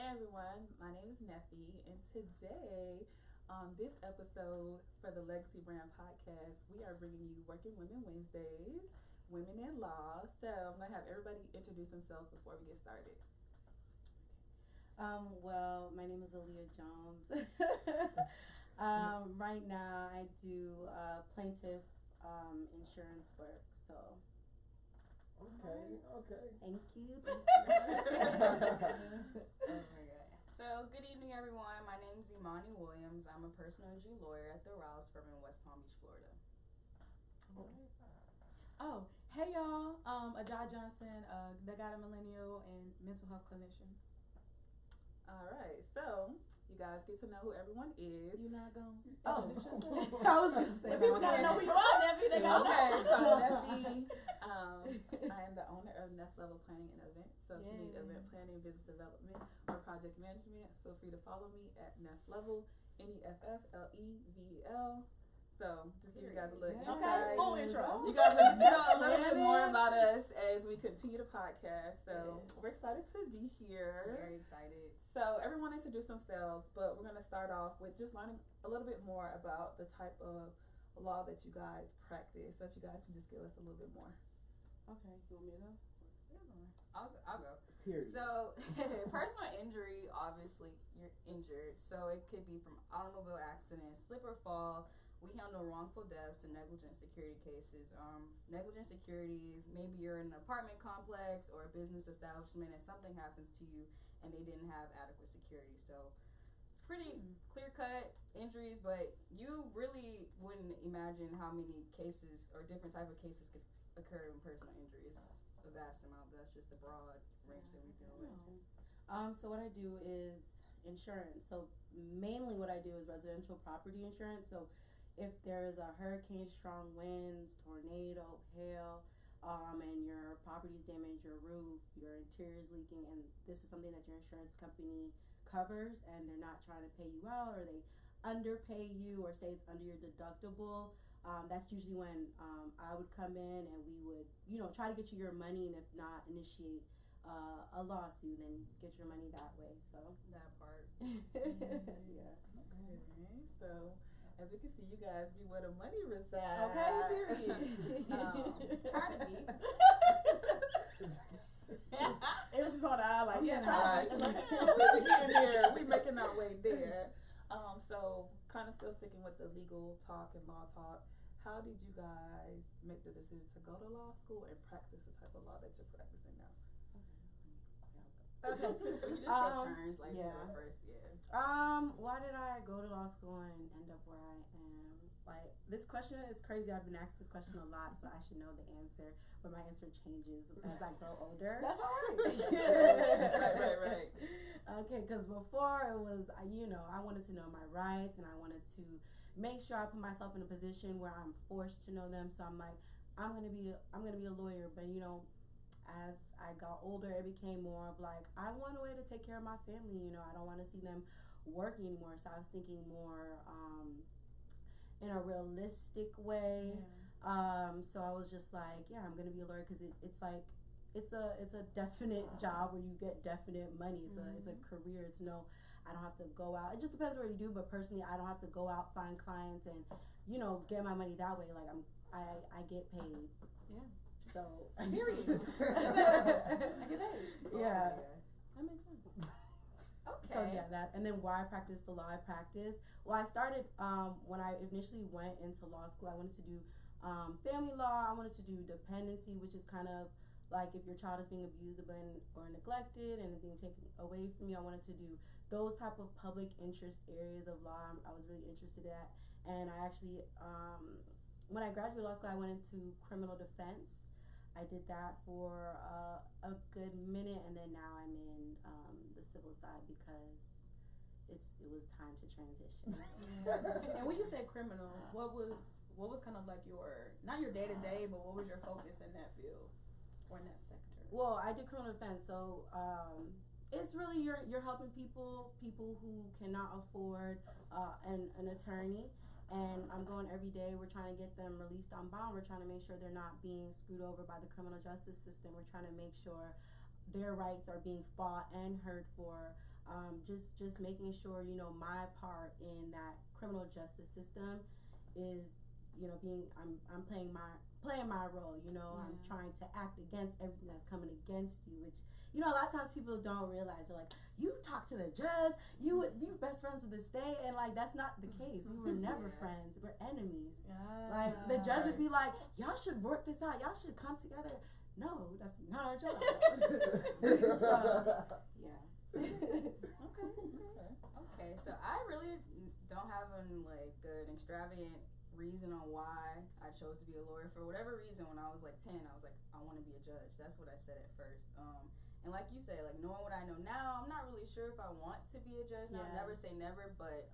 everyone, my name is Neffy, and today on this episode for the Legacy Brand Podcast, we are bringing you Working Women Wednesdays, Women in Law. So I'm going to have everybody introduce themselves before we get started. Well, my name is Aaliyah Jones. Right now, I do plaintiff insurance work. So, Okay. thank you. Oh my god. So, good evening, everyone. My name is Imani Williams. I'm a personal injury lawyer at the Rouse firm in West Palm Beach, Florida. Oh, hey y'all. Ajah Johnson, the God of Millennial and mental health clinician. All right, so you guys get to know who everyone is. You not gonna Oh, introduce yourself? I was going to say If people gotta know who you are, Neffy, they gotta Okay, know. so Neffy, I am the owner of Neff Level Planning and Events. So if you need event planning, business development, or project management, feel free to follow me at Neff Level, NEFFLEVEL. So just give you guys a little Okay, insight. full intro. You guys will know a little bit more about us as we continue the podcast. So we're excited to be here. Very excited. So everyone introduce themselves, but we're going to start off with just learning a little bit more about the type of law that you guys practice. So if you guys can just give us a little bit more. Okay, you want me to go? I'll go. Period. So, personal injury, obviously, you're injured. So, it could be from automobile accidents, slip or fall. We handle wrongful deaths and negligent security cases. Negligent security is maybe you're in an apartment complex or a business establishment and something happens to you and they didn't have adequate security. So, it's pretty clear-cut injuries, but you really wouldn't imagine how many cases or different type of cases could occur in personal injuries. A vast amount. That's just the broad range that we deal with. So what I do is insurance. So mainly what I do is residential property insurance. So if there is a hurricane, strong winds, tornado, hail, and your property's damaged, your roof, your interior is leaking, and this is something that your insurance company covers, and they're not trying to pay you out, or they underpay you, or say it's under your deductible. That's usually when I would come in and we would, try to get you your money, and if not, initiate a lawsuit and get your money that way. So That part. yeah. Okay, so as we can see, you guys be where the money resides. Okay, period. Try to be. It was just on the eye, like, yeah, All try right, to we getting there. We making our way there. So kind of still sticking with the legal talk and law talk. How did you guys make the decision to go to law school and practice the type of law that you're practicing now? We can just take turns, like, yeah. go first, yeah. Why did I go to law school and end up where I am? Like, this question is crazy. I've been asked this question a lot, so I should know the answer, but my answer changes as I grow older. That's all right. Right. Okay, because before it was, I wanted to know my rights, and I wanted to make sure I put myself in a position where I'm forced to know them. So I'm like, I'm gonna be a lawyer, but as I got older, it became more of like, I want a way to take care of my family. I don't want to see them working anymore. So I was thinking more in a realistic way. Yeah. So I was just like, yeah, I'm gonna be a lawyer because it's like it's a definite job where you get definite money. It's a career. It's I don't have to go out. It just depends what you do, but personally, I don't have to go out, find clients, and get my money that way. Like I get paid. Yeah. So Period. I get paid. Yeah. That makes sense. Okay. So yeah, that, and then why I practice the law I practice. Well, I started when I initially went into law school. I wanted to do family law. I wanted to do dependency, which is kind of like if your child is being abused or neglected and being taken away from you. I wanted to do those type of public interest areas of law. I was really interested in that, and I actually when I graduated law school, I went into criminal defense. I did that for a good minute, and then now I'm in the civil side because it was time to transition. And when you said criminal, what was kind of like not your day to day, but what was your focus in that field or in that sector? Well, I did criminal defense, so it's really you're helping people who cannot afford an attorney. And I'm going every day. We're trying to get them released on bond. We're trying to make sure they're not being screwed over by the criminal justice system. We're trying to make sure their rights are being fought and heard for. just making sure, you know, my part in that criminal justice system is, you know, I'm playing my role, you know. I'm trying to act against everything that's coming against you, which, you know, a lot of times people don't realize. They're like, you talk to the judge, you best friends with the state, and like that's not the case. We were never friends, we're enemies. Like the judge would be like, y'all should work this out, y'all should come together. No, that's not our job. So, yeah. Okay, so I really don't have an extravagant reason on why I chose to be a lawyer. For whatever reason, when I was like 10, I was like, I want to be a judge. That's what I said at first. And like you said, like knowing what I know now, I'm not really sure if I want to be a judge now. Never say never, but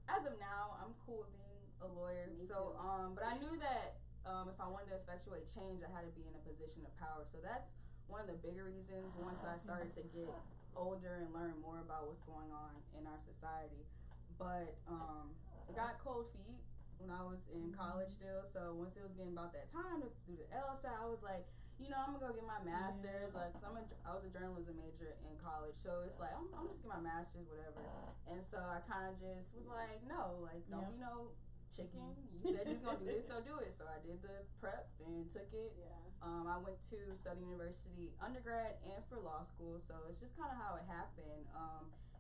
as of now, I'm cool with being a lawyer. Me so too. but I knew that if I wanted to effectuate change, I had to be in a position of power. So that's one of the bigger reasons once I started to get older and learn more about what's going on in our society. But I got cold feet when I was in college still. So once it was getting about that time to do the LSAT, I was like, you know, I'm gonna go get my master's. Like, cause I was a journalism major in college, so it's like I'm just get my master's, whatever. And so I kind of just was like, no, like don't be no chicken. You said you was gonna do this, so do it. So I did the prep and took it. I went to Southern University undergrad and for law school, so it's just kind of how it happened.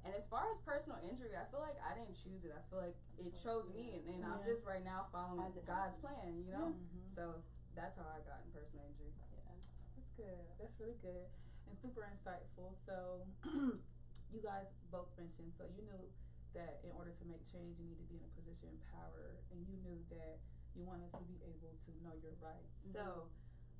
And as far as personal injury, I feel like I didn't choose it. I feel like it chose me, and I'm just right now following God's plan, you know? So that's how I got in personal injury. That's good. That's really good and super insightful. So you guys both mentioned, so you knew that in order to make change, you need to be in a position of power, and you knew that you wanted to be able to know your rights. So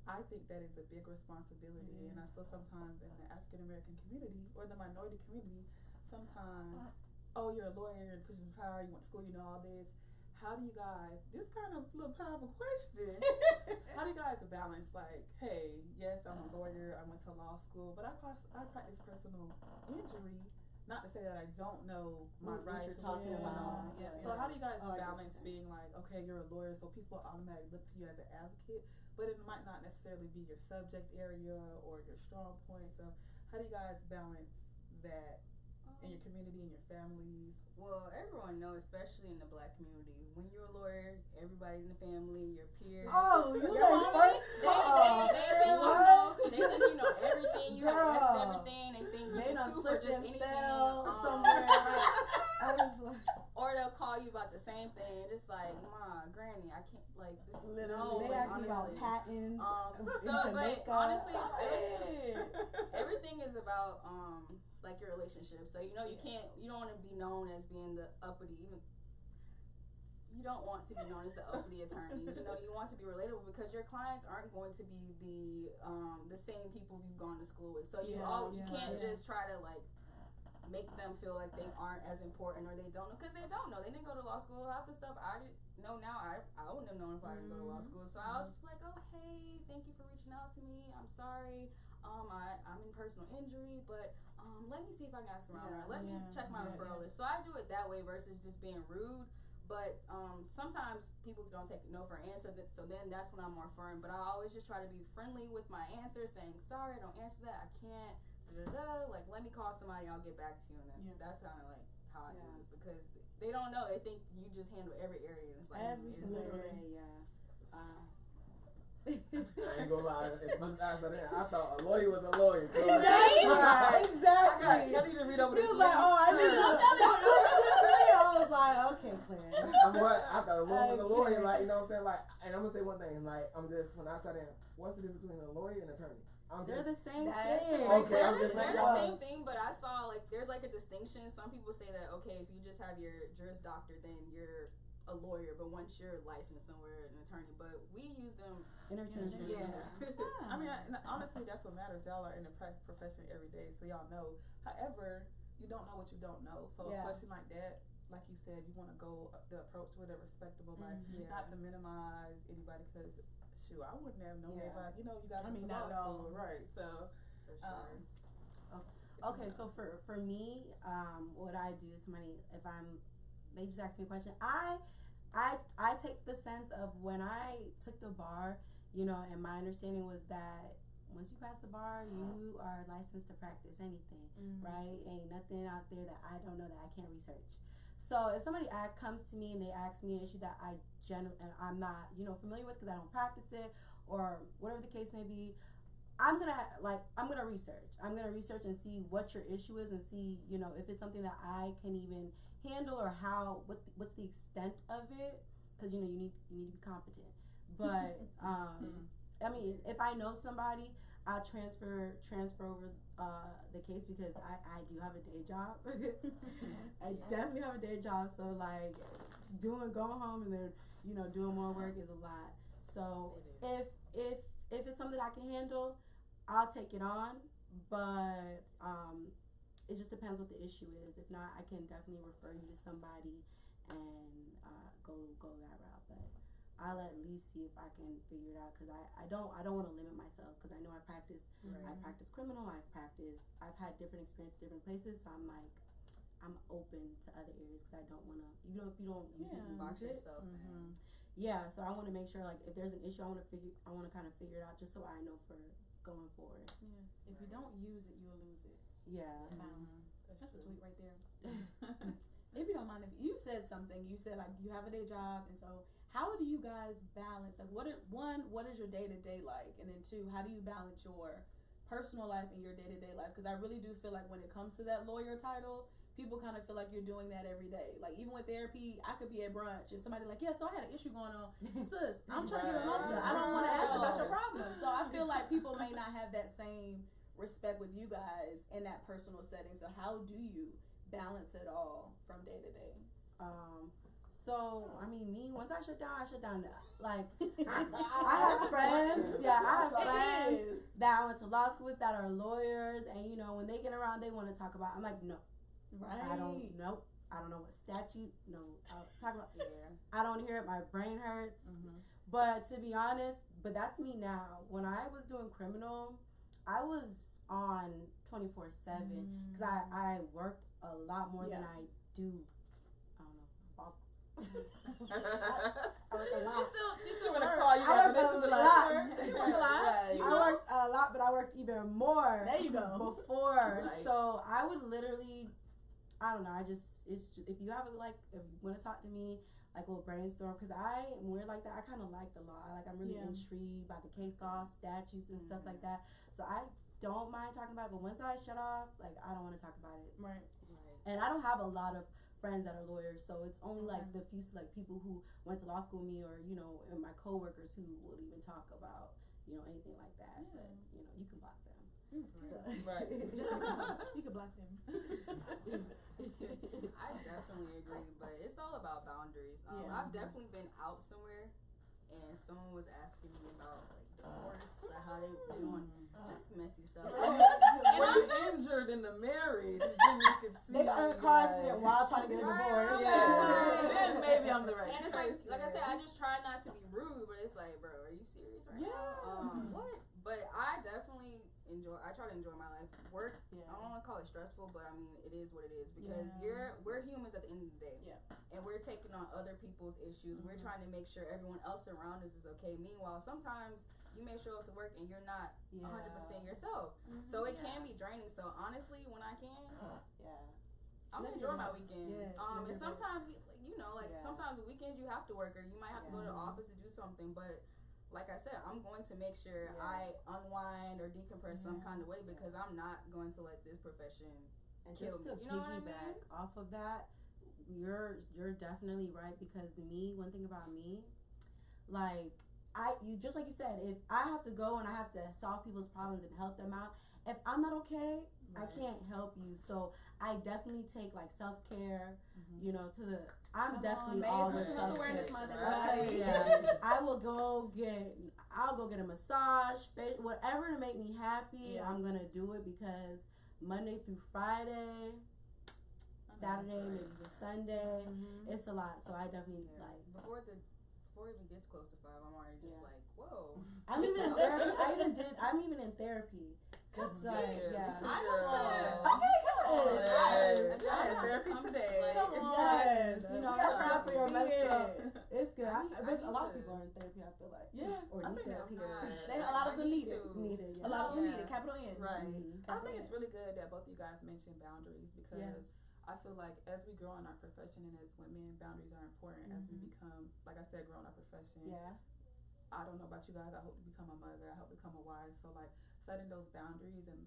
I think that is a big responsibility, and I feel sometimes in the African American community or the minority community, sometimes, oh, you're a lawyer, you're in a position of power, you went to school, you know all this. How do you guys, this kind of little powerful question, how do you guys balance, like, hey, yes, I'm a lawyer, I went to law school, but I practice personal injury, not to say that I don't know my rights. You're talking about. So how do you guys balance being like, okay, you're a lawyer, so people automatically look to you as an advocate, but it might not necessarily be your subject area or your strong point. So how do you guys balance that in your community, in your families? Well, everyone knows, especially in the Black community, when you're a lawyer, everybody's in the family, your peers. Oh, you your like first they think you know everything. You have answered everything. They think you can sue for just anything. Somewhere. I was like, or they'll call you about the same thing. It's like, Ma, Granny, I can't like this. Literally, they ask you about patents. But honestly, everything is about like your relationship. So you know you don't want to be known as being the uppity. You don't want to be known as the uppity attorney. You know, you want to be relatable because your clients aren't going to be the same people you've gone to school with. So you can't just try to like make them feel like they aren't as important or they don't know, because they don't know. They didn't go to law school. Half the stuff I didn't know now, I wouldn't have known if I didn't go to law school. So I'll just be like, oh hey, thank you for reaching out to me. I'm sorry. I'm in personal injury, but let me see if I can ask around or let me check my referral list. So I do it that way versus just being rude. But sometimes people don't take no for an answer, so then that's when I'm more firm. But I always just try to be friendly with my answer, saying sorry, I don't answer that, I can't. Like, let me call somebody, I'll get back to you. And then that's kind of like how I do it, because they don't know. They think you just handle every area. And it's like every single area. I ain't gonna lie. I thought a lawyer was a lawyer. Exactly. I need to read over this. He was like, oh, I need to. I was like, okay, Claire. I thought a lawyer was a lawyer. Like, you know what I'm saying? Like, and I'm gonna say one thing. Like, when I sat in, what's the difference between a lawyer and an attorney? They're the same thing. Okay, they're the same thing, but I saw like there's like a distinction. Some people say that if you just have your Juris Doctor, then you're a lawyer, but once you're licensed somewhere, an attorney. But we use them interchangeably. I mean, honestly, that's what matters. Y'all are in the profession every day, so y'all know. However, you don't know what you don't know. So a question like that, like you said, you want to go the approach with a respectable, like not to minimize anybody, because I wouldn't have known anybody. You know, you guys went to law school, right? So, for sure. Okay, so for me, what I do is they just asked me a question. I take the sense of when I took the bar, you know, and my understanding was that once you pass the bar, you are licensed to practice anything, right? Ain't nothing out there that I don't know that I can't research. So if somebody comes to me and they ask me an issue that I'm not, familiar with because I don't practice it or whatever the case may be, I'm gonna research. I'm gonna research and see what your issue is and see, if it's something that I can even handle or what's the extent of it, because you need to be competent. But I mean, if I know somebody, I'll transfer over the case because I do have a day job. I definitely have a day job, so like going home and then doing more work is a lot. So if it's something I can handle, I'll take it on. But it just depends what the issue is. If not, I can definitely refer you to somebody and go that route. But I'll at least see if I can figure it out because I don't want to limit myself because I know I practice. Right. I practice criminal. I've had different experiences, different places. So I'm like, I'm open to other areas because I don't want to. Even if you don't use it, you Box use it. yourself in. Yeah. So I want to make sure like if there's an issue, I want to kind of figure it out just so I know for going forward. Yeah. If you don't use it, you'll lose it. Yeah. That's a tweet right there. If you don't mind, if you said something, you said like you have a day job, and so how do you guys balance? Like, what is your day-to-day like, and then two, how do you balance your personal life and your day-to-day life? Because I really do feel like when it comes to that lawyer title, people kind of feel like you're doing that every day. Like even with therapy, I could be at brunch and somebody like, yeah, so I had an issue going on. Sis, I'm trying to get a mimosa. I don't want to ask about your problem. So I feel like people may not have that same respect with you guys in that personal setting. So how do you balance it all from day to day? So I mean, once I shut down. Like I have friends. Yeah, I have friends that I went to law school with that are lawyers, and when they get around, they want to talk about. I'm like, no, right? I don't know what statute. No, I'll talk about. Yeah. I don't hear it. My brain hurts. But to be honest, that's me now. When I was doing criminal, I was on 24/7 because I worked a lot more than I do. I don't know. I worked a lot. She's still gonna work. call you. I worked a lot. She worked a lot. I worked a lot, but I worked even more. There you go. Before, Right. so I would literally, I don't know. It's just, if you have if you want to talk to me, like we'll brainstorm because I am weird like that. I kind of like the law. I'm really intrigued by the case law, statutes, and stuff like that. So I don't mind talking about it, but once I shut off, like I don't want to talk about it. Right. And I don't have a lot of friends that are lawyers, so it's only like the few like people who went to law school with me, or and my coworkers who will even talk about anything like that. But you can block them. So. Right. You can block them. I definitely agree, but it's all about boundaries. I've definitely been out somewhere and someone was asking me about like divorce, like how they doing just messy stuff. When you're injured in the marriage, then you can see. They got in a car accident while trying to get a divorce. Then maybe I'm the right. And it's like I said, I just try not to be rude, but it's like, bro, are you serious right now? What? But I definitely try to enjoy my life. Work, I don't want to call it stressful, but I mean, it is what it is because we're humans at the end of the day. Yeah. And we're taking on other people's issues. We're trying to make sure everyone else around us is okay. Meanwhile, sometimes you may show up to work and you're not 100% yourself. So it can be draining. So honestly, when I can, I'm gonna enjoy my weekend. And sometimes, sometimes the weekends you have to work or you might have to go to the office to do something, but like I said, I'm going to make sure I unwind or decompress some kind of way because I'm not going to let this profession kill me. You know what I mean? Off of that, you're definitely right because one thing about me, like just like you said, if I have to go and I have to solve people's problems and help them out, if I'm not okay, I can't help you. So I definitely take like self-care, I'm definitely always self-care. I'll go get a massage, whatever to make me happy. I'm gonna do it because Monday through Friday, Saturday, maybe the Sunday, it's a lot. So I definitely like before it even gets close to 5, I'm already just like, whoa. I'm even in therapy. I'm even in therapy. Just like, I know okay, good. I had therapy today. Yes, that's for your mental. It's good. I need- I But need a lot of to- people are in therapy, I feel like. Yeah. Or I need think that's therapy. good. A lot of them need it. Need it, yeah. A lot of them Yeah. need it. Capital N. Right. Mhm. I think it's really good that both of you guys mentioned boundaries because Yes. I feel like as we grow in our profession and as women, boundaries are important as we become, like I said, grow in our profession. Yeah. I don't know about you guys. I hope to become a mother. I hope to become a wife. So like setting those boundaries and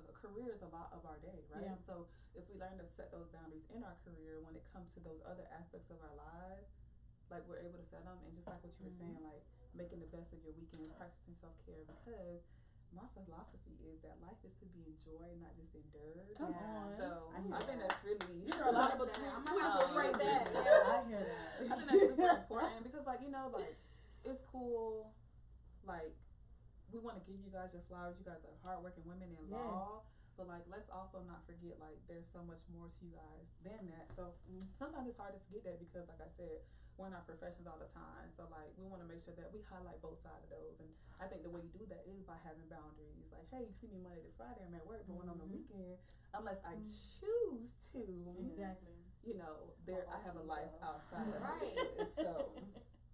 a career is a lot of our day, right? Yeah. So if we learn to set those boundaries in our career, when it comes to those other aspects of our lives, like we're able to set them. And just like what you were saying, like making the best of your weekend, practicing self care because my philosophy is that life is to be enjoyed, not just endured. Come Yeah. on. So I hear I think that. that's really You know a lot of That- I'm tweetable not- phrase that. Yeah, I hear I that. think that's super important because, like, like it's cool. Like, we want to give you guys your flowers. You guys are hardworking women in law, but like, let's also not forget like there's so much more to you guys than that. So sometimes it's hard to forget that because, like I said, we're in our professions all the time. So like, we want to make sure that we highlight both sides of those. And I think the way you do that is by having boundaries. Like, hey, you see me Monday to Friday, I'm at work, but when on the weekend, unless I choose to, Exactly. I have a life outside of Right. it. So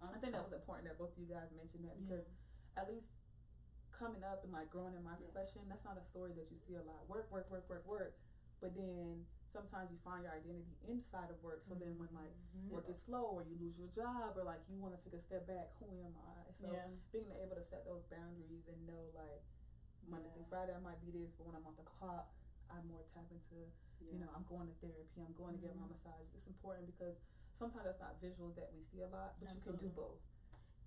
I think that was important that both of you guys mentioned that because at least coming up and like growing in my profession, that's not a story that you see a lot. Work. But then sometimes you find your identity inside of work. So then when like work is slow or you lose your job or like you want to take a step back, who am I? So being able to set those boundaries and know like Monday through Friday I might be this, but when I'm on the clock, I'm more tapped into, I'm going to therapy, I'm going to get my massage. It's important because sometimes that's not visuals that we see a lot, but you can do both.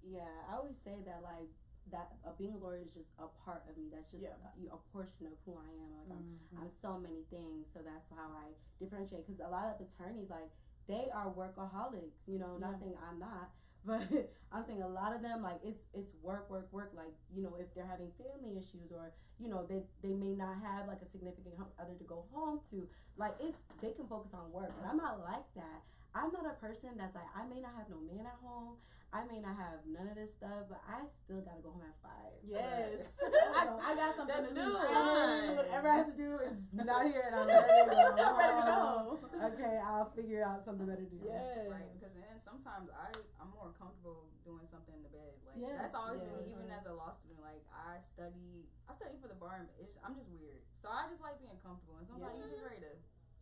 Yeah, I always say that like that being a lawyer is just a part of me. That's just a portion of who I am. Like I'm so many things, so that's how I differentiate. Because a lot of attorneys, like they are workaholics. Not saying I'm not, but I'm saying a lot of them like it's work. Like if they're having family issues or they may not have like a significant other to go home to. Like they can focus on work, but I'm not like that. I'm not a person that's like, I may not have no man at home, I may not have none of this stuff, but I still gotta go home at 5. Yes. I got something to do. Whatever I have to do is not here and I'm ready to go. I'm ready to go. Okay, I'll figure out something better to do. Yes. Right, because then sometimes I'm more comfortable doing something in the bed. Like Yes. that's always been Yeah. even as a law student. Like I study for the bar, and I'm just weird. So I just like being comfortable, and sometimes you just ready to.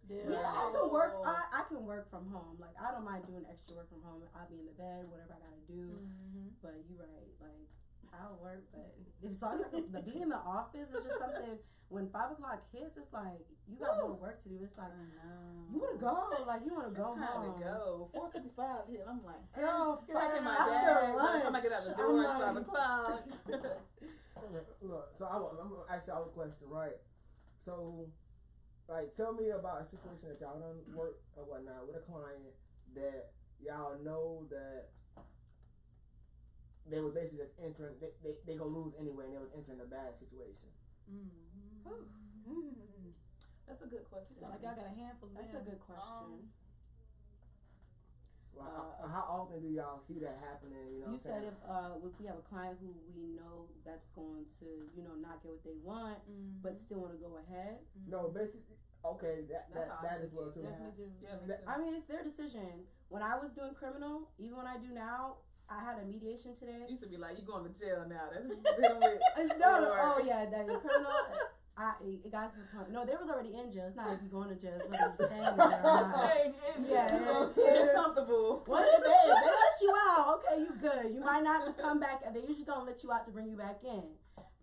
Yeah, I can work. I can work from home. Like I don't mind doing extra work from home. I'll be in the bed, whatever I gotta do. But you're right. Like I'll work, but it's all the being in the office is just something. When 5 o'clock hits, it's like you got more work to do. It's like you wanna go. Like you wanna go It's time home. to go. 4:55 here. I'm like, Girl, packing my after bag. By the lunch, time I get out the I'm door, it's like- 5 o'clock. Look, so I'm gonna ask y'all a question, right? So, like, tell me about a situation that y'all done work or whatnot with a client that y'all know that they was basically just entering, they gonna lose anyway, and they was entering a bad situation. That's a good question. Sound like y'all got a handful of That's them. a good question. How often do y'all see that happening? You know, You what I'm said saying? if we have a client who we know that's going to not get what they want, but still want to go ahead. No, basically, okay, That's how I that is take well it. too. Yes, me too. Yeah, me That- too. I mean, it's their decision. When I was doing criminal, even when I do now, I had a mediation It today. used to be like, you going to jail now. That's what you're dealing with. Oh yeah, that the criminal. It got to the point. No, they was already in jail. It's not like you going to jail. It's whether you're staying in there or not. Staying in Yeah, there. yeah. Get comfortable. Once they let you out, okay, you good. You might not come back. They usually don't let you out to bring you back in.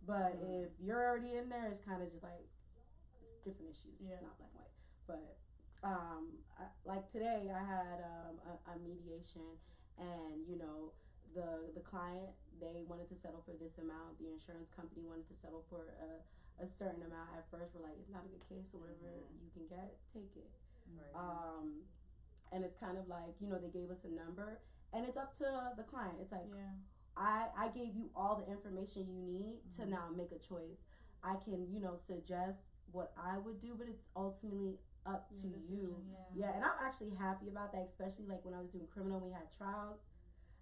But if you're already in there, it's kind of just like it's different issues. Yeah. It's not black and white. But like today, I had a mediation, and the client, they wanted to settle for this amount. The insurance company wanted to settle for a certain amount. At first, we're like, it's not a good case, so whatever you can get, take it. Right. And it's kind of like, they gave us a number, and it's up to the client. It's like, Yeah. I gave you all the information you need to now make a choice. I can, suggest what I would do, but it's ultimately up to Your you. decision, Yeah, and I'm actually happy about that, especially like when I was doing criminal, we had trials,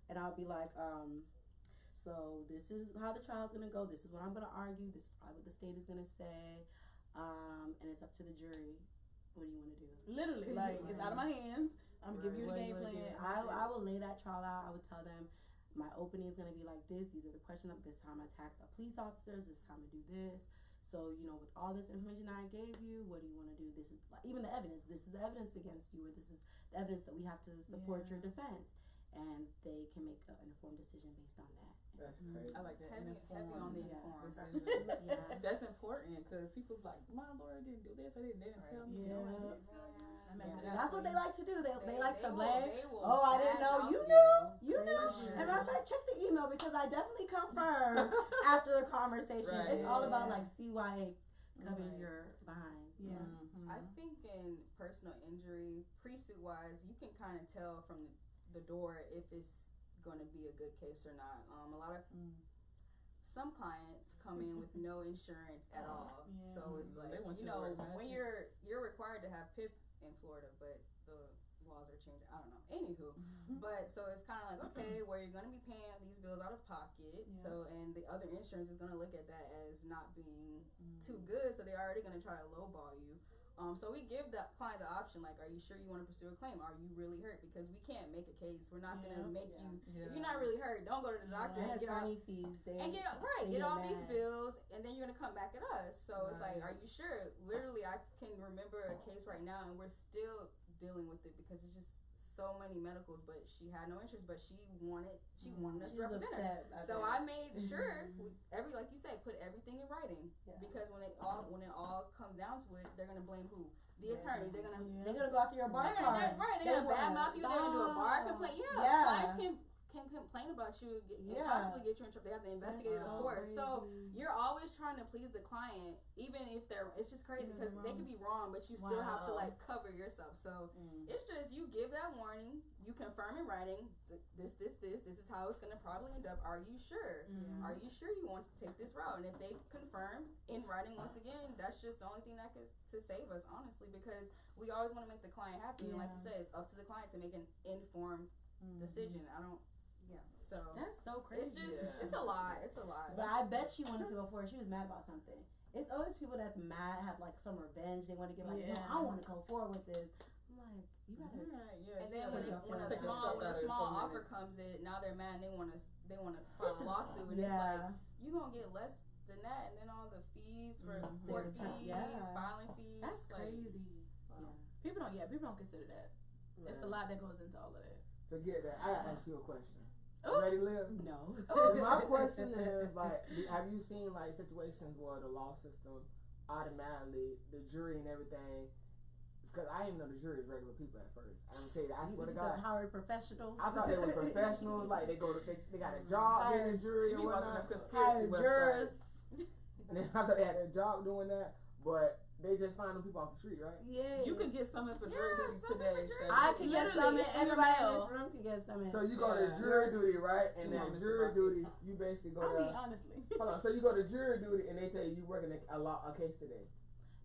and I'll be like, so this is how the trial's gonna go, this is what I'm gonna argue, this is probably what the state is gonna say, and it's up to the jury what do you want to do? Literally, like it's out of my hands. I'm gonna give you the What do game you wanna plan. do? I will lay that trial out. I would tell them my opening is gonna be like this. These are the questions. This is how I'm gonna attack the police officers. This is how I'm gonna do this. So with all this information I gave you, what do you want to do? This is like, even the evidence. This is the evidence against you, or this is the evidence that we have to support your defense, and they can make an informed decision based on that. That's crazy. I like that. Heavy on the informed. decision. Yeah. That's important because people's like, my lawyer didn't do this, or they didn't tell me. Yeah. No, I didn't tell you. Yeah, that's what they like to do. They like to will- blame. they will Oh, I didn't know. badmouth You knew. You For knew. sure. And matter of fact, check the email because I definitely confirmed after the conversation. Right. It's all about Yeah. like CYA covering Right. your behind. Yeah. Mhm. I think in personal injury, pre-suit wise, you can kind of tell from the door if it's going to be a good case or not. A lot of some clients come in with no insurance at all, Yeah. so it's They like want you to work when magic. you're required to have PIP in Florida, but the laws are changing. I don't know. Anywho, but so it's kind of like okay, where you're going to be paying these bills out of pocket, Yeah. so and the other insurance is going to look at that as not being too good, so they're already going to try to lowball you. So we give the client the option, like, are you sure you want to pursue a claim? Are you really hurt? Because we can't make a case. We're not going to make you. Yeah. If you're not really hurt, don't go to the doctor and get all, attorney fees. They get get all these mad. bills, and then you're going to come back at us. So it's like, Right. are you sure? Literally, I can remember a case right now, and we're still dealing with it because it's just so many medicals. But she had no interest, but she wanted us She to was represent her. upset. So I made sure like you said, put everything in writing Yeah. because when it all comes down to it, they're gonna blame who? The attorney. They're gonna They're gonna go after your bar they're card. gonna badmouth you. They're gonna do a bar complaint. Yeah, Yeah. clients can complain about you and Yeah. possibly get you in trouble. They have to investigate it, That's of so course. So crazy. you're always trying to please the client, even if it's just crazy Even because if they they're could be wrong, but you still have to Wow. like cover yourself. So it's just you give that warning, you confirm in writing, this is how it's gonna probably end up. Are you sure? Are you sure you want to take this route? And if they confirm in writing once again, that's just the only thing that could to save us, honestly, because we always want to make the client happy. And like you said, it's up to the client to make an informed decision. So That's so crazy. it's just it's a lot. It's a lot. But I bet she wanted to go for it. She was mad about something. It's always people that's mad, have like some revenge. They want to get like, no, I want to go forward with this. I'm like, you gotta. And then Take when yourself a out of it small for a offer minute. comes in, now they're mad. And they want to file This a is- lawsuit, and yeah. it's like you gonna get less than that, and then all the fees for court The fees, yeah. filing fees. That's like, crazy. Yeah. People don't consider that. It's a lot that goes into all of that. Forget that. I gotta ask you a question. Ooh. Ready, Liv? No. My question is like, have you seen like situations where the law system automatically, the jury and everything? Because I didn't know the jury is regular people at first. I'm gonna tell you that. I swear to God. Howard professionals. I thought they were professionals. Like they got a job in the jury or You watching whatnot. a conspiracy Hired jurors. website. And then I thought they had a job doing that, but they just find them people off the street, right? Yeah. You could get summoned for jury Yeah, duty summoned today. for jury so- I can get Literally, some. it's in your Everybody in mail. this room can get some. So you go to Yeah. jury duty, right? And Come on, then Mr. jury Bucket. duty, you basically go I mean, to. honestly. Hold on. So you go to jury duty, and they tell you working a case today.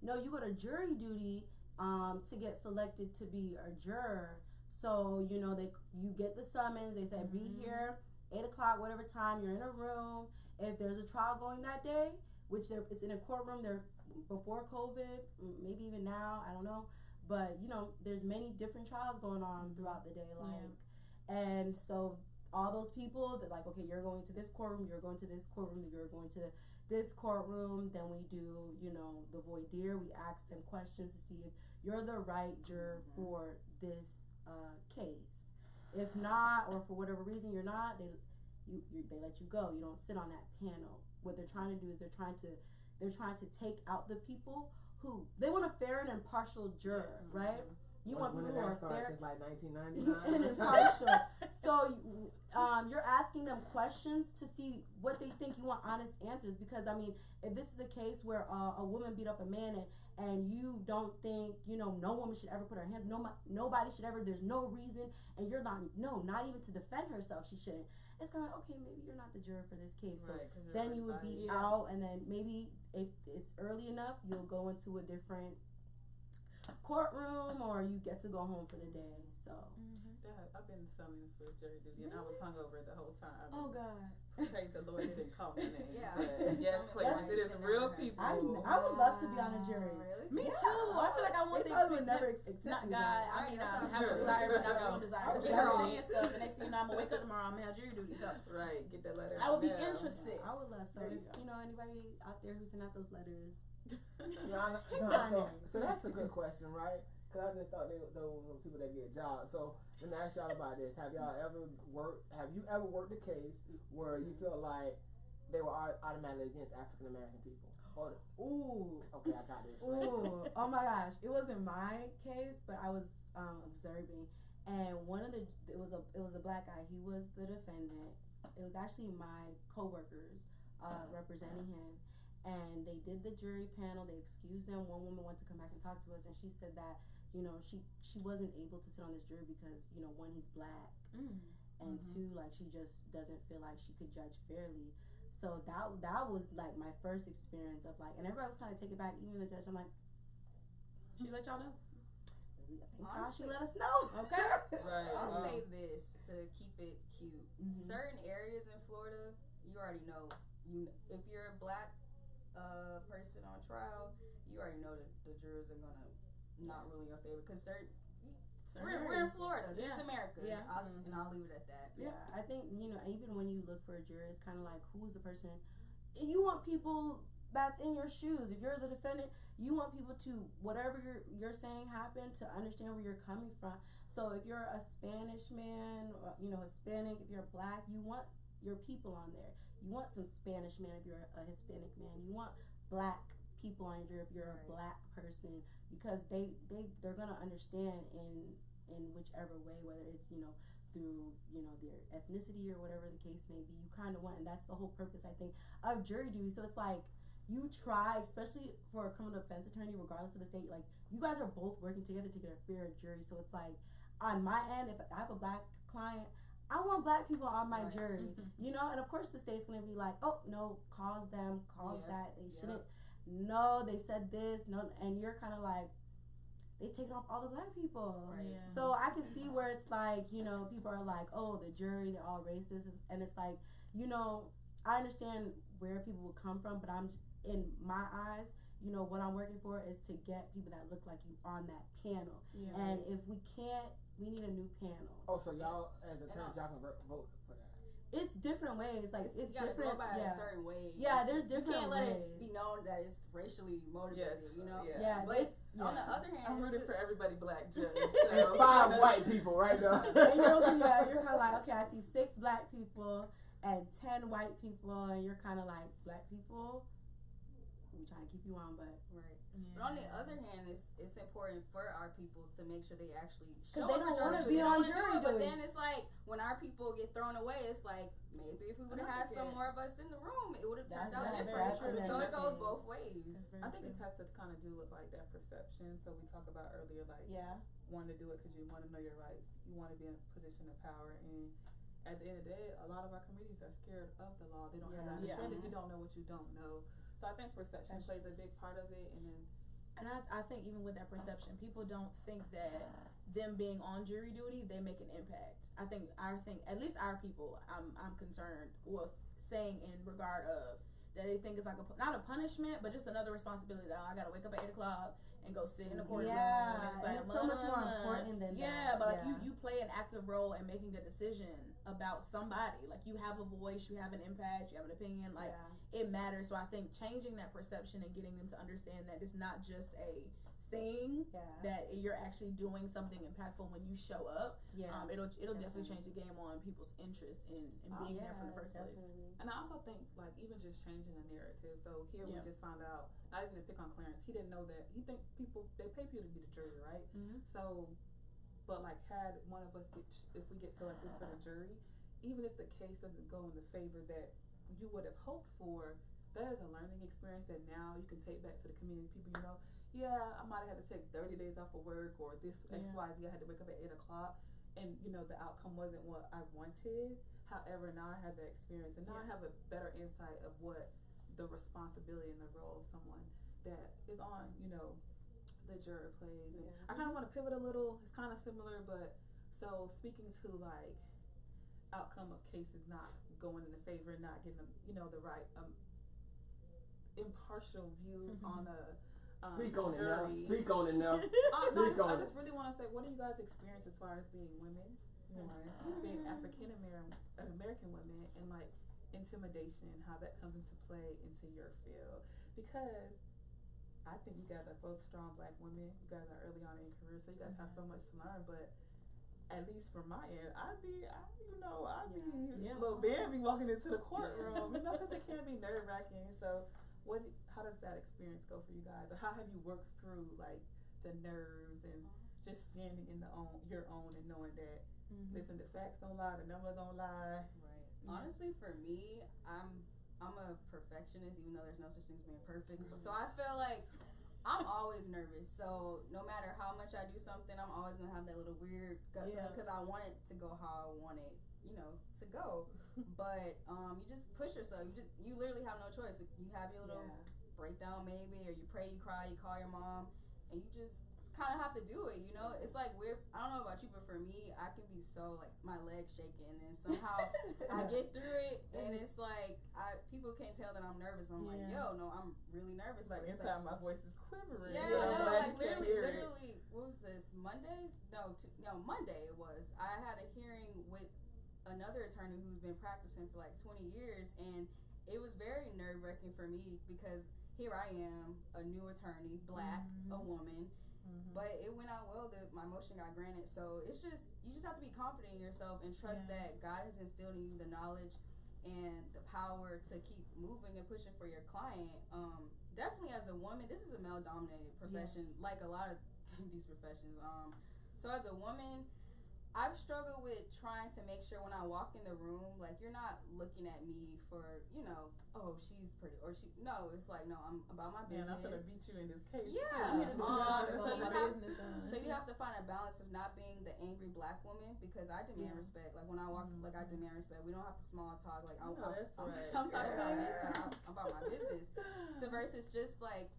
No, you go to jury duty to get selected to be a juror. So you get the summons. They say be here 8:00, whatever time you're in a room. If there's a trial going that day, which it's in a courtroom. They're before COVID, maybe even now. I don't know, but there's many different trials going on throughout the day, and so all those people that like, okay, you're going to this courtroom, you're going to this courtroom, you're going to this courtroom. Then we do, the voir dire. We ask them questions to see if you're the right juror for this case. If not, or for whatever reason you're not, they let you go. You don't sit on that panel. What they're trying to do is they're trying to take out the people who they want a fair and impartial juror, right? You want when people who that are started fair since like and 1999. impartial. So you're asking them questions to see what they think. You want honest answers because if this is a case where a woman beat up a man and you don't think no woman should ever put her hands, nobody should ever. There's no reason, and you're not even to defend herself. She shouldn't. It's kind of like, okay, maybe you're not the juror for this case. So Right, 'cause you're then you would everybody. be out, and then maybe if it's early enough, you'll go into a different courtroom, or you get to go home for the day. So Yeah, I've been summoned for jury duty, and I was hungover the whole time. Oh God. Praise the Lord, it didn't call my name. Yeah. But yes, Clarence, it is real people. I would love to be on a jury. Really? Me Yeah. too. I feel like I want They the probably would experience. never accept Not me. God. though. I mean, I Right, have a that's desire, but not a what- real desire. I But would you love- saying stuff, and next thing you know, I'm gonna wake up tomorrow. I'm gonna have jury duty. So Right, get that letter. I would be now. interested. I would love. So There if you go. you know anybody out there who sent out those letters, So that's a good question, right? Because I just thought those were people that get jobs. So let me ask y'all about this. Have you ever worked a case where you feel like they were automatically against African American people? ooh, Okay, I got this. ooh, oh my gosh, it wasn't my case, but I was observing, and it was a black guy. He was the defendant. It was actually my coworkers representing him, and they did the jury panel. They excused them. One woman wanted to come back and talk to us, and she said that she wasn't able to sit on this jury because one, he's black, and two, like she just doesn't feel like she could judge fairly. So that was like my first experience of like, and everybody was kind of taken back, even the judge. I'm like, She let y'all know. thank God she Honestly, let us know. Okay. Right. I'll say this to keep it cute. Mhm. Certain areas in Florida, you already know. If you're a black person on trial, you already know that the jurors are gonna not rule in your favor because we're in Florida. This is America. Yeah. I'll leave it at that. Yeah, I think even when you look for a jury, it's kind of like, who's the person? You want people that's in your shoes. If you're the defendant, you want people to, whatever you're saying happened, to understand where you're coming from. So if you're a Spanish man, or, Hispanic, if you're black, you want your people on there. You want some Spanish man if you're a Hispanic man. You want black people on your jury if you're a black person, because they're gonna understand in whichever way, whether it's through their ethnicity or whatever the case may be. You kind of want, and that's the whole purpose, I think, of jury duty. So it's like, you try, especially for a criminal defense attorney, regardless of the state, like, you guys are both working together to get a fair jury. So it's like, on my end, if I have a black client, I want black people on my jury, and of course the state's gonna be like, oh no, cause that, they shouldn't. No, they said this, no, and you're kind of like, they take off all the black people. Right. Yeah. So I can see where it's like, people are like, oh, the jury, they're all racist, and it's like, I understand where people will come from, but in my eyes, what I'm working for is to get people that look like you on that panel. Yeah. And if we can't, we need a new panel. Oh, so y'all as attorneys, y'all can vote for that. It's different ways. Like, it's you gotta different. go by Yeah. a certain way. Yeah, there's You different can't let ways. it be known that it's racially motivated. Yes. Yeah, But on the other hand, I'm rooting for everybody black judge. It's 5 white people right now. And you're kind of like, okay, I see 6 black people and 10 white people, and you're kind of like, black people, we trying to keep you on, but Right. Yeah. But on the other hand, it's important for our people to make sure they actually Because show they up for don't jury wanna duty. be They don't on wanna do jury it, But duty. then it's like when our people get thrown away, it's like maybe if we would have had some more of us in the room, it would have turned That's out very different. true. So it goes Definitely. both ways. That's very I think true. it has to kind of do with like that perception. So we talked about earlier, like yeah. wanting to do it because you want to know your rights. You want to be in a position of power, and at the end of the day, a lot of our communities are scared of the law. They don't have that Yeah. understanding. You don't know what you don't know. So I think perception plays a big part of it, and then. And I think even with that perception, people don't think that them being on jury duty, they make an impact. I think at least our people, I'm concerned with saying in regard of that they think it's like not a punishment, but just another responsibility. That I gotta wake up at 8 o'clock and go sit in the courtroom. Yeah, and and it's so much more important than yeah, that. but like Yeah. you play an active role in making a decision about somebody. Like you have a voice, you have an impact, you have an opinion. Like it matters. So I think changing that perception and getting them to understand that it's not just a thing, that you're actually doing something impactful when you show up. It'll definitely change the game on people's interest in being there for the first place. And I also think, like, even just changing the narrative. So here we just found out, not even to pick on Clarence, he didn't know that. He think people, they pay people to be the jury, right? Mm-hmm. So, but like, had one of us if we get selected for the jury, even if the case doesn't go in the favor that you would have hoped for, that is a learning experience that now you can take back to the community. People, I might have had to take 30 days off of work, or this XYZ, I had to wake up at 8 o'clock, and the outcome wasn't what I wanted. However, now I have that experience, and now I have a better insight of what the responsibility and the role of someone that is on, the juror plays. And I kind of want to pivot a little. It's kind of similar, but so speaking to like outcome of cases not going in the favor and not getting, the right impartial views on a Speak on jury. it now. Speak on it now. I just really want to say, what do you guys experience as far as being women, being African American women, and like intimidation, how that comes into play into your field? Because I think you guys are both strong Black women. You guys are early on in your career, so you guys have so much to learn. But at least from my end, I'd be a little Bambi walking into the courtroom, because it can be nerve wracking. So, how does that experience go for you guys, or how have you worked through like the nerves and just standing in your own and knowing that listen, the facts don't lie, the numbers don't lie. Right. Honestly, for me, I'm a perfectionist, even though there's no such thing as being perfect. So I feel like I'm always nervous. So no matter how much I do something, I'm always gonna have that little weird gut feeling because I want it to go how I want it, to go. But you just push yourself. You literally have no choice. You have your little breakdown maybe, or you pray, you cry, you call your mom, and you just kind of have to do it. It's like weird. I don't know about you, but for me, I can be so like my legs shaking, and then somehow I get through it, and it's like people can't tell that I'm nervous. I'm like, yo, no, I'm really nervous. Like but inside my voice is quivering. Yeah, no, like literally, what was this, Monday? No, Monday it was. I had a hearing with another attorney who's been practicing for like 20 years, and it was very nerve-wracking for me because here I am, a new attorney, Black, a woman. But it went out well. My motion got granted. So it's just, you just have to be confident in yourself and trust that God has instilled in you the knowledge and the power to keep moving and pushing for your client. Definitely as a woman, this is a male-dominated profession, like a lot of these professions. So as a woman, I've struggled with trying to make sure when I walk in the room, like, you're not looking at me for, oh, she's pretty, or no, it's like, no, I'm about my business. Man, I'm gonna beat you in this case. Yeah. So you have to find a balance of not being the angry Black woman, because I demand respect. Like when I walk, like I demand respect. We don't have to small talk. Like I'm talking about business. I'm about my business. So versus just like,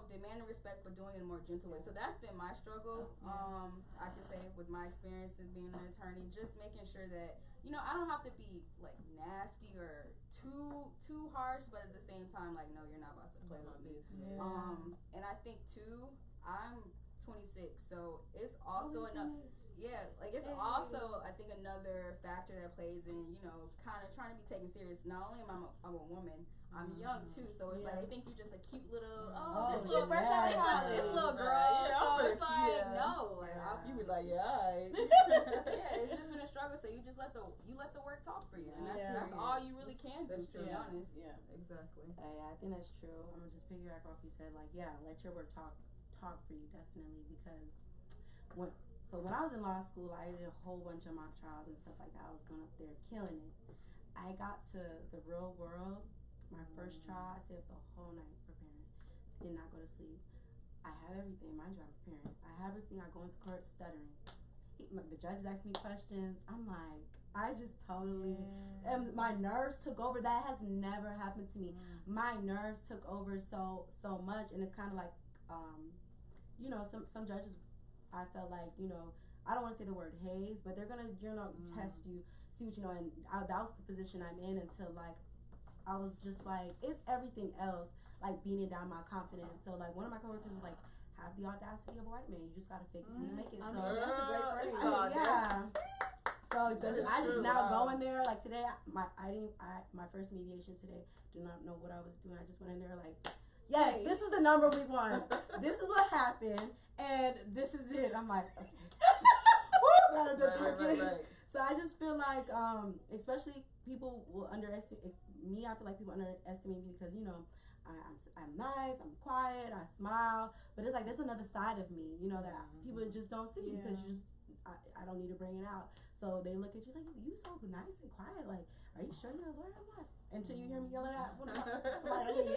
demanding respect but doing it in a more gentle way. So that's been my struggle. I can say with my experience as being an attorney, just making sure that I don't have to be like nasty or too harsh, but at the same time, like, no, you're not about to play with me. And I think too, I'm 26, so it's also it's also, I think, another factor that plays in, kind of trying to be taken serious. Not only am I a woman, I'm young too, so it's like they think you're just a cute little this little fresh out this little girl. So it's like no, like you be like, alright. It's just been a struggle. So you just let the work talk for you, and that's all you really can do. To be honest, exactly. I think that's true. I'm gonna just piggyback off you said, like, let your work talk for you, definitely, because when I was in law school, I did a whole bunch of mock trials and stuff like that. I was going up there killing it. I got to the real world. My first trial, I stayed up the whole night preparing. Did not go to sleep. I have everything. Mind you, I'm preparing. I have everything. I go into court stuttering. The judges ask me questions. I'm like, I just totally, and my nerves took over. That has never happened to me. My nerves took over so much, and it's kind of like, some judges, I felt like, I don't want to say the word haze, but they're gonna, test you, see what you know. And that was the position I'm in until like I was just like, it's everything else, like beating down my confidence. So like one of my coworkers was like, have the audacity of a white man. You just gotta fake it till you make it. So that's a great phrase. So I just now go in there like today. My first mediation today. Do not know what I was doing. I just went in there like, yes, this is the number we want. This is what happened, and this is it. I'm like, okay. Right. So I just feel like, especially people will underestimate me. I feel like people underestimate me because I'm nice, I'm quiet, I smile, but it's like there's another side of me, that people just don't see because I don't need to bring it out. So they look at you like, you so nice and quiet. Like, are you sure you're a lawyer? I'm not. Until you hear me yelling at somebody.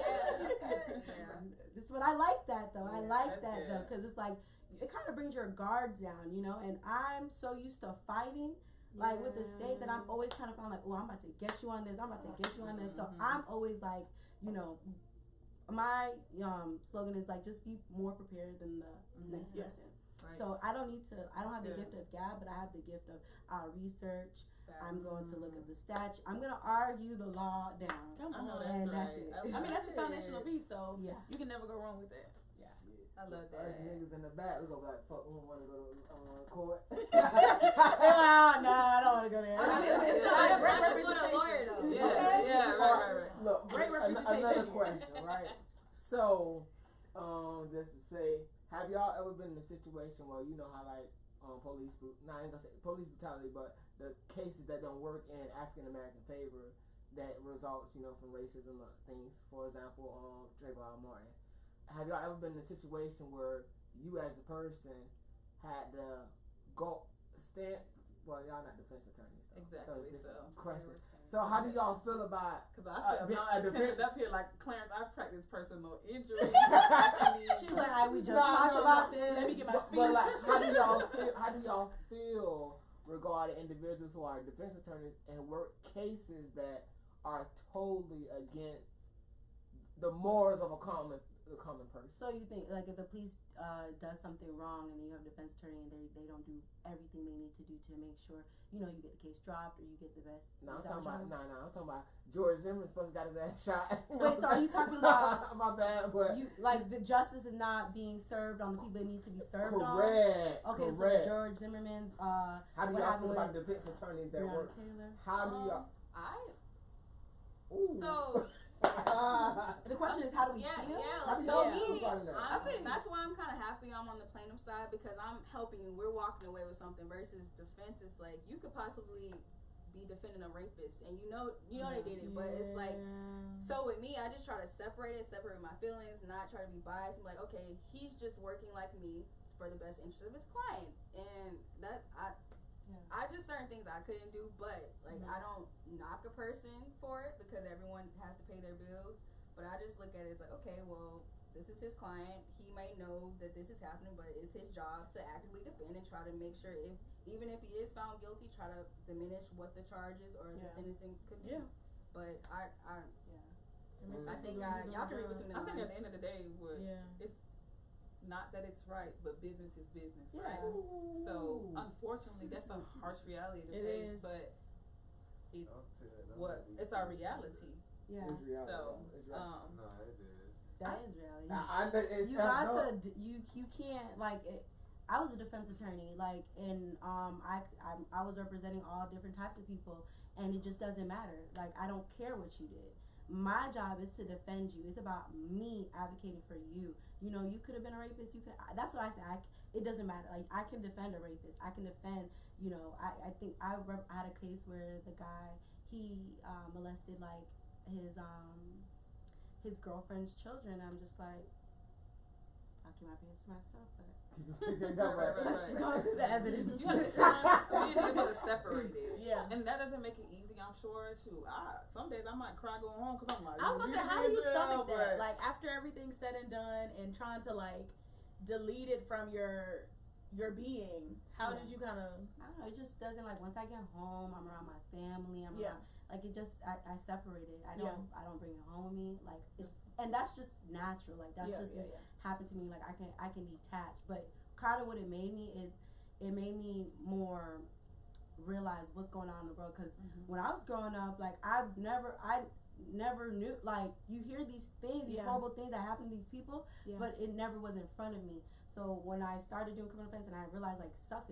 This is what I like that though. I like that though, because it's like it kind of brings your guard down, And I'm so used to fighting. Like with the state that I'm always trying to find like, I'm about to get you on this, I'm about to get you on this. So I'm always like, my slogan is like, just be more prepared than the next person. Right. So I don't have the gift of gab, but I have the gift of research. I'm going to look at the statute. I'm going to argue the law down. Come I know on. that's And right. that's it. I mean, that's the foundational piece, though. Yeah. You can never go wrong with it. I love Us that. niggas in the back, we go like, fuck, we don't want to go to court. No, I don't want to go there. I mean, it's Yeah. not a great That's what a representation. lawyer though. Yeah, Okay. yeah, right. Look, Great another representation. question, right? So, just to say, have y'all ever been in a situation where you know how like police, not even gonna say police brutality, but the cases that don't work in African American favor that results, you know, from racism things. For example, Trayvon Martin. Have y'all ever been in a situation where you as the person had to go stand? Well, y'all not defense attorneys. Exactly. it's So, different question. So how do y'all feel about? because I feel a defense- up here like Clarence, I practice personal injury. She's like, we just talked about this. Let me get my But like, how do y'all feel regarding individuals who are defense attorneys and work cases that are totally against the morals of the common person? So you think, like, if the police does something wrong and you have a defense attorney and they don't do everything they need to do to make sure, you know, you get the case dropped or you get the best? No, I'm is that talking what about you're I'm talking about George Zimmerman supposed to got his ass shot. Wait, so are you talking about my bad, but you like the justice is not being served on the people it need to be served on? correct. Okay, so the correct. George Zimmerman's How do what y'all happened feel about with defense attorneys that Breonna work? Taylor? How do y'all? Ooh. So The question is, how do we yeah, feel? yeah. How Like, do so y'all feel me, about that? I think that's why I'm kind of happy I'm on the plaintiff side because I'm helping. We're walking away with something versus defense. It's like you could possibly be defending a rapist, and you know they did it, but it's like. So with me, I just try to separate my feelings, not try to be biased. I'm like, okay, he's just working like me for the best interest of his client, and that I just certain things I couldn't do, but like I don't knock a person for it because everyone has to pay their bills. But I just look at it as like, okay, well, this is his client. He may know that this is happening, but it's his job to actively defend and try to make sure even if he is found guilty, try to diminish what the charges or the sentencing could be. Yeah. But I think y'all can read between the I think at the lines. end of the day, it's not that it's right, but business is business, right? So unfortunately, that's the harsh reality of the It case, is. but it's our reality. Yeah, It's reality. So, It's reality. No, it is. that is reality. It's You got to you can't like it. I was a defense attorney, like, and I was representing all different types of people, and it just doesn't matter. Like, I don't care what you did. My job is to defend you. It's about me advocating for you. You know, you could have been a rapist. That's what I say. It doesn't matter. Like, I can defend a rapist. I can defend. You know, I think I had a case where the guy he molested like his girlfriend's children. I'm just like, I'll keep my pants to myself, but let's go through the evidence. You have to be able to separate it. Yeah. And that doesn't make it easy, I'm sure. Shoot, some days I might cry going home because I'm like, I was gonna say, how do you stomach but that? Like, after everything's said and done, and trying to like delete it from your being. How did you kind of? I don't know. It just doesn't, like, once I get home, I'm around my family. I'm around, like, it just I separate it. I don't bring it home with me. Like, and that's just natural. Like, that's just happened to me. Like, I can detach. But kind of what it made me is it made me more realize what's going on in the world. Because when I was growing up, like, I never knew, like, you hear these things, these horrible things that happen to these people, but it never was in front of me. So when I started doing criminal defense and I realized, like, stuff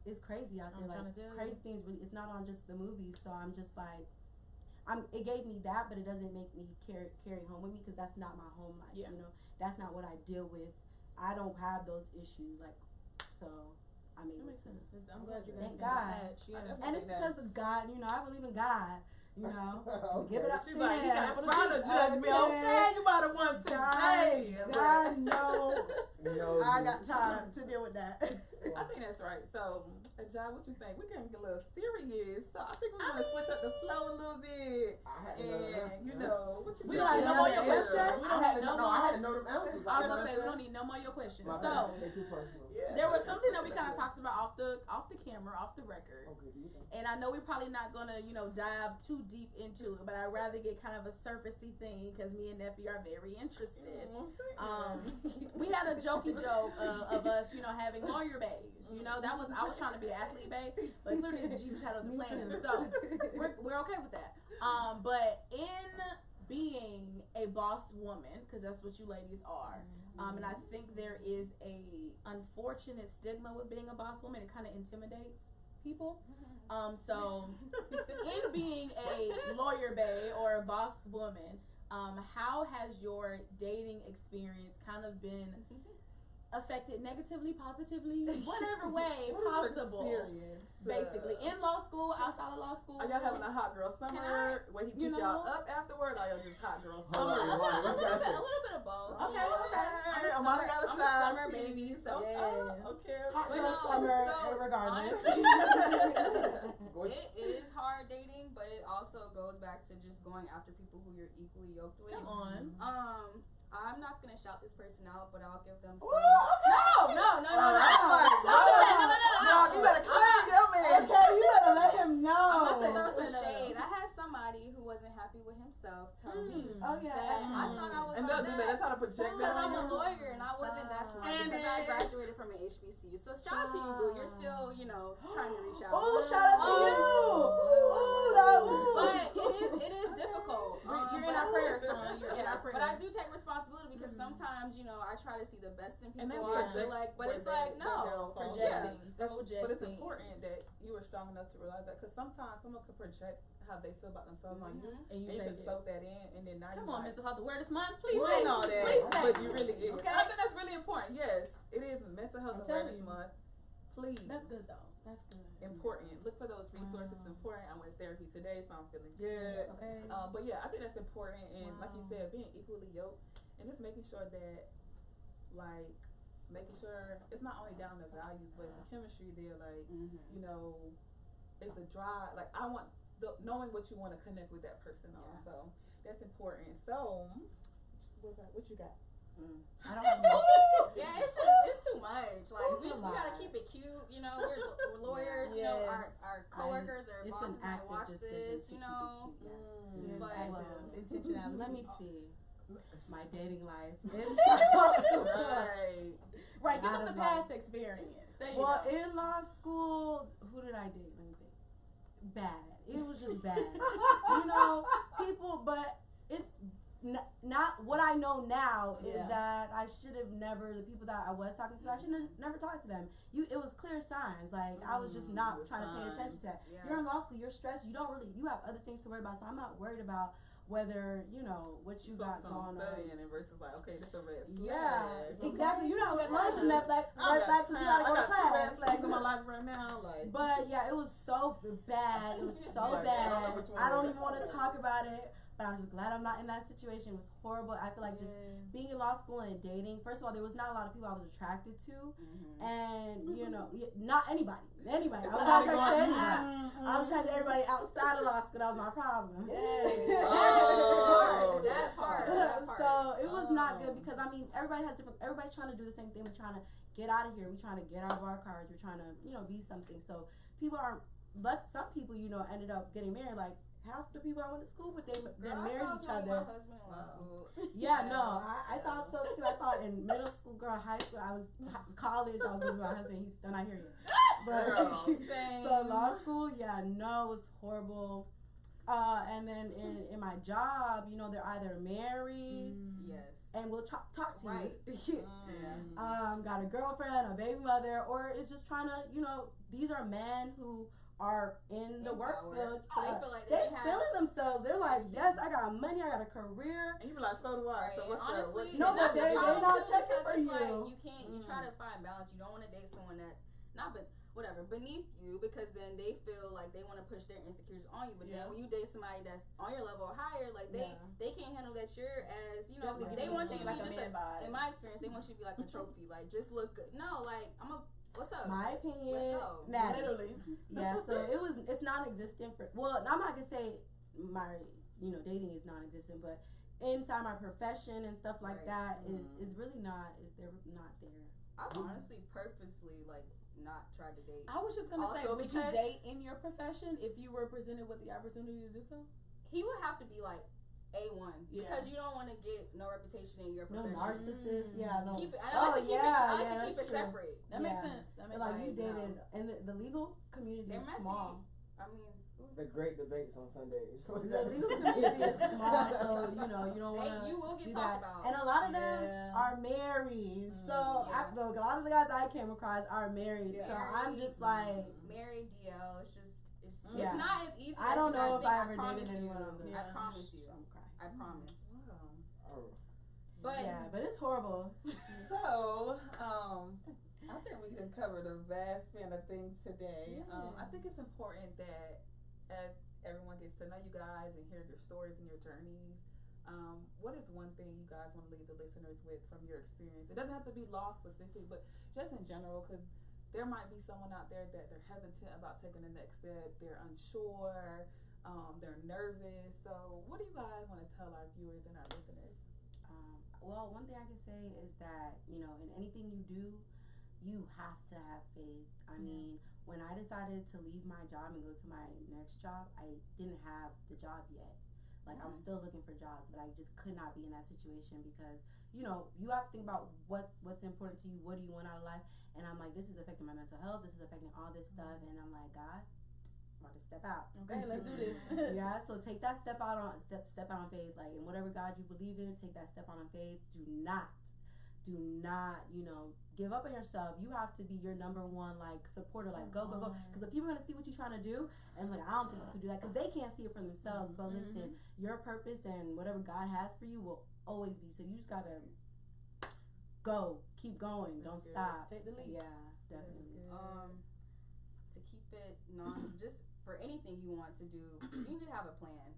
is crazy out there. Like, crazy things really, it's not on just the movies. So I'm just like, it gave me that, but it doesn't make me carry home with me because that's not my home life. You know, that's not what I deal with. I don't have those issues, like, so I'm able to. I'm glad you guys Thank can God. detach. Yeah. And it's because of God. You know, I believe in God. You know, give it up she's to like, you him. got to father judge me, okay? You might have won today. God, no. No, I got time to deal with that. I think that's right. So, John, what you think? We're getting a little serious. So I think we're going to switch up the flow a little bit. And, you know, what We don't need no more your questions. We don't need no more. I had to know them answers. I was gonna say we don't need no more your questions. My So bad. They're too personal. Yeah. there was something that we kind of talked about off the camera, off the record. Okay, do you think? And I know we're probably not gonna, dive too deep into it, but I'd rather get kind of a surfacey thing because me and Nephi are very interested. We had a jokey joke of us, having lawyer bays. I was trying to be an athlete bae, but clearly Jesus had other plans, so we're okay with that. But in being a boss woman, because that's what you ladies are, and I think there is a unfortunate stigma with being a boss woman. It kind of intimidates people. So in being a lawyer bae or a boss woman, how has your dating experience kind of been affected negatively, positively, whatever way possible? Basically, in law school, outside of law school. Are y'all having a hot girl summer where he pick y'all up afterward, or y'all just hot girl A summer? little bit of both. Okay, okay. I'm a summer baby, so okay. Hot But girl no, summer, so, regardless. It is hard dating, but it also goes back to just going after people who you're equally yoked with. Come on. I'm not gonna shout this person out, but I'll give them some. No. No, you better claim your man. Okay, you better let him I'm know. gonna say throw some shade. I had somebody who wasn't happy with himself tell me Okay. that I thought I was And on they'll do that. They're trying to project because that I'm on a you. lawyer and I wasn't that smart And because I then- graduated from an HBCU. So shout out to you, boo. You're still, trying to reach out. Oh, shout out to you. Ooh. But it is difficult. You're in our prayers, son. You're in our prayers. But I do take responsibility because sometimes, I try to see the best in And people. then I feel like, but it's like, no. projecting. But it's Projecting. important that you were strong enough to realize that, because sometimes someone could project how they feel about themselves on you, And you and you take can it. soak that in, and then now Come you on, like, mental health awareness month. Please we're say. in all that, Please say. but you really is. Okay. I think that's really important. Yes, it is Mental Health I'm telling Awareness you. Month. Please. That's good though. That's good. Important. Look for those resources. It's important. I went to therapy today, so I'm feeling good. Okay. But yeah, I think that's important, and like you said, being equally yoked, and just making sure that, it's not only down to values, but the chemistry there, it's the drive. Like, I want knowing what you want to connect with that person on. Yeah. So that's important. So, what you got? I don't have no. Yeah, it's too much. Like It's we a gotta lot. keep it cute. We're lawyers. Yes. Our coworkers or It's bosses an might active watch decision this. to keep it cute, Yes, But- active. Intentionality. Let me see. My dating life. Right, give Not us the about- past experience. There you Well, go. in law school, who did I date? Let me think. Bad. It was just bad. People, but it's not what I know now is Yeah. that I should have never, the people that I was talking to, I should have never talked to them. It was clear signs. Like, I was just not the trying to pay signs. attention to that. Yeah. You're in law school, you're stressed, you have other things to worry about, so I'm not worried about whether, what you got Focus on going on. studying and versus like, okay, this a red flag. Yeah, Okay. exactly. You're not Got learning time. that red I flags because you gotta go to got two red class. flags in my life right now. Like, But yeah, it was so bad. It was so Like, I don't bad. know which one I don't it even is. want to talk about it. But I'm just glad I'm not in that situation. It was horrible. I feel like just being in law school and dating. First of all, there was not a lot of people I was attracted to, and not anybody. I was not attracted to anybody. I was attracted to everybody outside of law school. That was my problem. Oh, that part. So it was not good because everybody's trying to do the same thing. We're trying to get out of here. We're trying to get out of our cars. We're trying to be something. So people aren't. But some people ended up getting married. Like half the people I went to school with, they married each other. My husband in law school. Yeah, no, I thought so too. I thought in middle school, high school, college, I was with my husband. He's still not here yet. But Girl, same. so law school, no, it was horrible. And then in my job, they're either married Yes. and will talk to Right. you. Got a girlfriend, a baby mother, or is just trying to, these are men who are in the work power. field. So they feel like they they're can have- feeling themselves. They're like, yes, I got money, I got a career. And you be like, so do I. Right. So what's Honestly, up? No, and but that's the they problem not too, checking because for it's you. Like, you can't. You try to find balance. You don't want to date someone that's not, but whatever, beneath you, because then they feel like they want to push their insecurities on you. But then when you date somebody that's on your level or higher, like they can't handle that you're as they want you to be like just a man vibe. in my experience, they want you to be like a trophy, like just look good. No, like what's up? My opinion Let's go. matters. Literally. Yeah, so it's non-existent for. Well, I'm not gonna say my dating is non-existent, but inside my profession and stuff like Right. that is really not, they're not there. I've honestly purposely like not tried to date. I was just gonna say, Also, would you because- date in your profession if you were presented with the opportunity to do so? He would have to be like A1 Yeah. because you don't want to get no reputation in your No profession. narcissist, yeah, no. Keep it. I like to keep it. I like to keep that's it true. separate. That makes Yeah. sense. That makes Like sense. you dated, and the legal community They're is messy. small. I mean, The great debates on Sundays. The legal community is small, so you don't want you to will get do talked that. about. And a lot of them Yeah. are married, so yeah. a lot of the guys I came across are married. Yeah. So I'm just like, married DL. It's Yeah. not as easy. I as don't you know guys if think. I ever promise dated you. anyone on the- I promise you. I'm crying. I promise. Wow. Oh. But Yeah, but it's horrible. So, I think we can cover the vast span of things today. I think it's important that as everyone gets to know you guys and hear your stories and your journeys, what is one thing you guys want to leave the listeners with from your experience? It doesn't have to be law specific, but just in general, because there might be someone out there that they're hesitant about taking the next step, they're unsure, they're nervous. So, what do you guys want to tell our viewers and our listeners? Well, one thing I can say is that, in anything you do, you have to have faith. I mean, when I decided to leave my job and go to my next job, I didn't have the job yet. Like, I was still looking for jobs, but I just could not be in that situation because, you have to think about what's important to you, what do you want out of life, and I'm like, this is affecting my mental health, this is affecting all this stuff, and I'm like, God, I'm about to step out. Okay, let's do this. Yeah, so take that step out on faith, like in whatever God you believe in, take that step out on faith. Do not, give up on yourself. You have to be your number one supporter, go. Because the people are gonna see what you're trying to do, and I don't think you can do that because they can't see it for themselves. But listen, your purpose and whatever God has for you will always be. So you just gotta go, keep going, don't stop. Take the lead. Yeah, definitely. To keep it just for anything you want to do, you need to have a plan.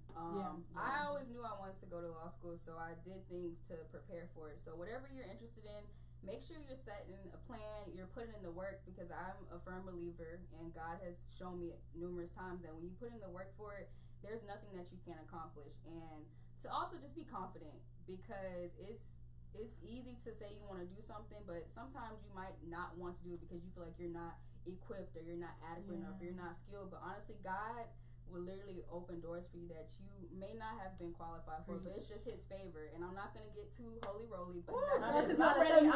I always knew I wanted to go to law school, so I did things to prepare for it. So whatever you're interested in, make sure you're setting a plan, you're putting in the work, because I'm a firm believer, and God has shown me numerous times that when you put in the work for it, there's nothing that you can't accomplish. And to also just be confident, because it's easy to say you want to do something, but sometimes you might not want to do it because you feel like you're not equipped or you're not adequate enough or you're not skilled. But honestly, God will literally open doors for you that you may not have been qualified for, but it's just His favor. And I'm not gonna get too holy roly, but that's I'm ready.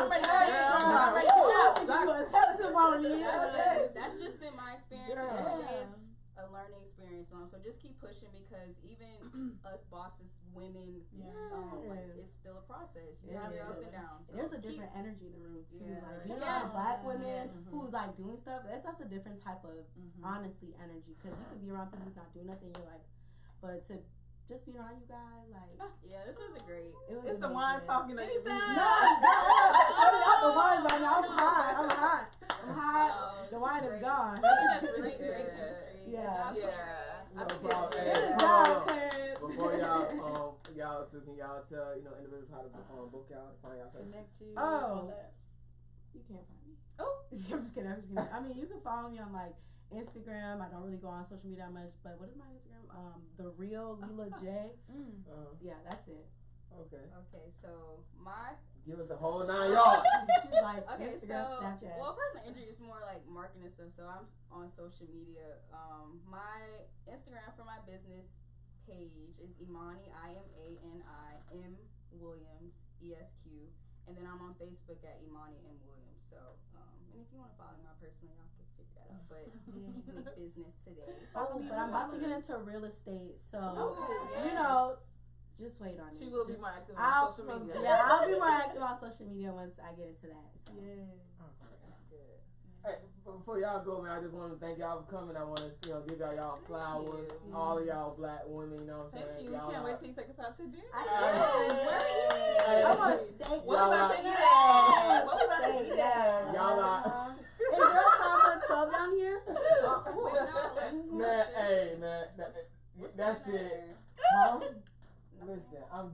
that's just been my experience. And every day is a learning experience. So just keep pushing, because even us bosses, women, it's still a process. You have your ups and downs. So There's a different energy in the room too. Yeah. Like being Yeah. around black women who's doing stuff, that's a different type of honestly energy. Because you can be around people who's not doing nothing. You're like, but to just be around you guys, yeah, this was a great. It's the wine talking that you No, I'm starting out the wine right now. I'm hot. The wine is gone. Great chemistry. Yeah. Good job, Yeah. No problem. Good Hey, job, Clarence. before y'all tell individuals how to book y'all to find y'all services? Connect you. Oh. all that. You can't find me. Oh. I'm just kidding. I mean, you can follow me on Instagram. I don't really go on social media that much, but what is my Instagram? The real Lila J. Yeah, that's it. Okay. Okay, so my Give us the whole 9 yards. She's like okay, Instagram, so Snapchat. personal injury is more like marketing stuff. So I'm on social media. My Instagram for my business page is Imani IMANI M Williams ESQ, and then I'm on Facebook at Imani M Williams. So and if you want to follow me personally, y'all can figure that out. But just keeping it business today. Oh, but I'm about to get into real estate, so Yes. just wait on it. She will be Just- more active on social media. Yeah, I'll be more active on social media once I get into that. So. Hey, before y'all go, man, I just want to thank y'all for coming. I want to, give y'all flowers. All of y'all black women, you know what I'm saying? Thank you. Y'all Can't are- wait till you take us out to dinner. I Where are you? I want steak. What Y'all about are- to eat at? What about to eat at? Y'all are- Is there a time for 12 down here? Man, hey, man, that's it. Huh? Huh? Listen, I'm